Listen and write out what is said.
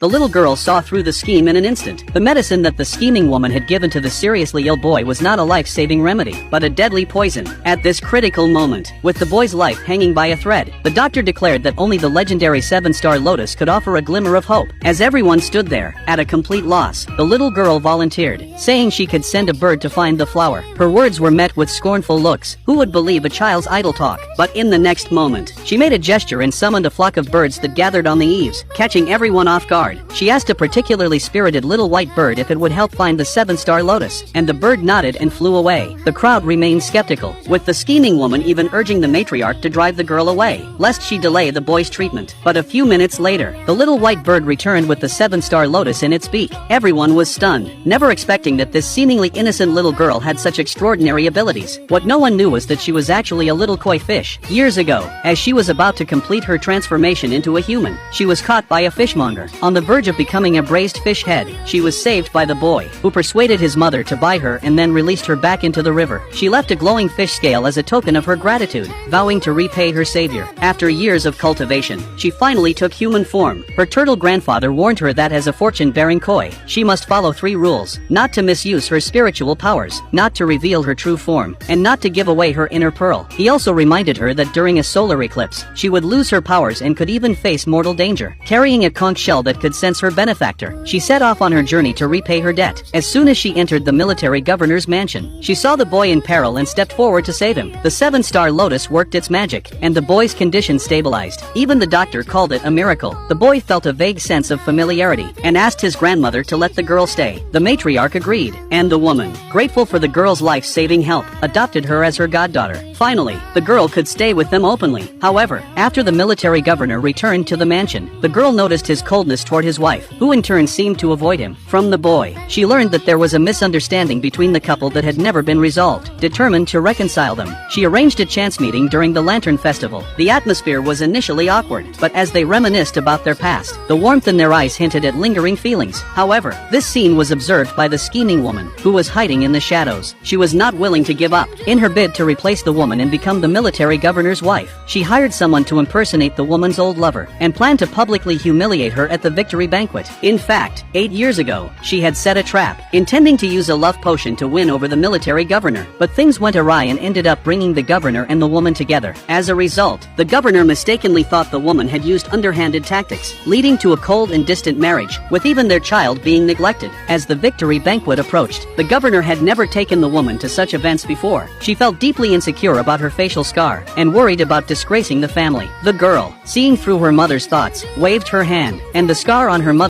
The little girl saw through the scheme in an instant. The medicine that the scheming woman had given to the seriously ill boy was not a life-saving remedy, but a deadly poison. At this critical moment, with the boy's life hanging by a thread, the doctor declared that only the legendary 7-star lotus could offer a glimmer of hope. As everyone stood there, at a complete loss, the little girl volunteered, saying she could send a bird to find the flower. Her words were met with scornful looks. Who would believe a child's idle talk? But in the next moment, she made a gesture and summoned a flock of birds that gathered on the eaves, catching everyone off guard. She asked a particularly spirited little white bird if it would help find the 7-star lotus, and the bird nodded and flew away. The crowd remained skeptical, with the scheming woman even urging the matriarch to drive the girl away, lest she delay the boy's treatment. But a few minutes later, the little white bird returned with the 7-star lotus in its beak. Everyone was stunned, never expecting that this seemingly innocent little girl had such extraordinary abilities. What no one knew was that she was actually a little koi fish. Years ago, as she was about to complete her transformation into a human, she was caught by a fishmonger. On the verge of becoming a braised fish head, she was saved by the boy, who persuaded his mother to buy her and then released her back into the river. She left a glowing fish scale as a token of her gratitude, vowing to repay her savior. After years of cultivation, she finally took human form. Her turtle grandfather warned her that as a fortune-bearing koi, she must follow 3 rules: not to misuse her spiritual powers, not to reveal her true form, and not to give away her inner pearl. He also reminded her that during a solar eclipse, she would lose her powers and could even face mortal danger. Carrying a conch shell that could sense her benefactor, she set off on her journey to repay her debt. As soon as she entered the military governor's mansion, she saw the boy in peril and stepped forward to save him. The 7-star lotus worked its magic, and the boy's condition stabilized. Even the doctor called it a miracle. The boy felt a vague sense of familiarity, and asked his grandmother to let the girl stay. The matriarch agreed, and the woman, grateful for the girl's life-saving help, adopted her as her goddaughter. Finally, the girl could stay with them openly. However, after the military governor returned to the mansion, the girl noticed his coldness toward his wife, who in turn seemed to avoid him. From the boy, she learned that there was a misunderstanding between the couple that had never been resolved. Determined to reconcile them, she arranged a chance meeting during the Lantern Festival. The atmosphere was initially awkward, but as they reminisced about their past, the warmth in their eyes hinted at lingering feelings. However, this scene was observed by the scheming woman, who was hiding in the shadows. She was not willing to give up. In her bid to replace the woman and become the military governor's wife, she hired someone to impersonate the woman's old lover, and planned to publicly humiliate her at the victory banquet. In fact, 8 years ago, she had set a trap, intending to use a love potion to win over the military governor. But things went awry and ended up bringing the governor and the woman together. As a result, the governor mistakenly thought the woman had used underhanded tactics, leading to a cold and distant marriage, with even their child being neglected. As the victory banquet approached, the governor had never taken the woman to such events before. She felt deeply insecure about her facial scar, and worried about disgracing the family. The girl, seeing through her mother's thoughts, waved her hand, and the scar on her mother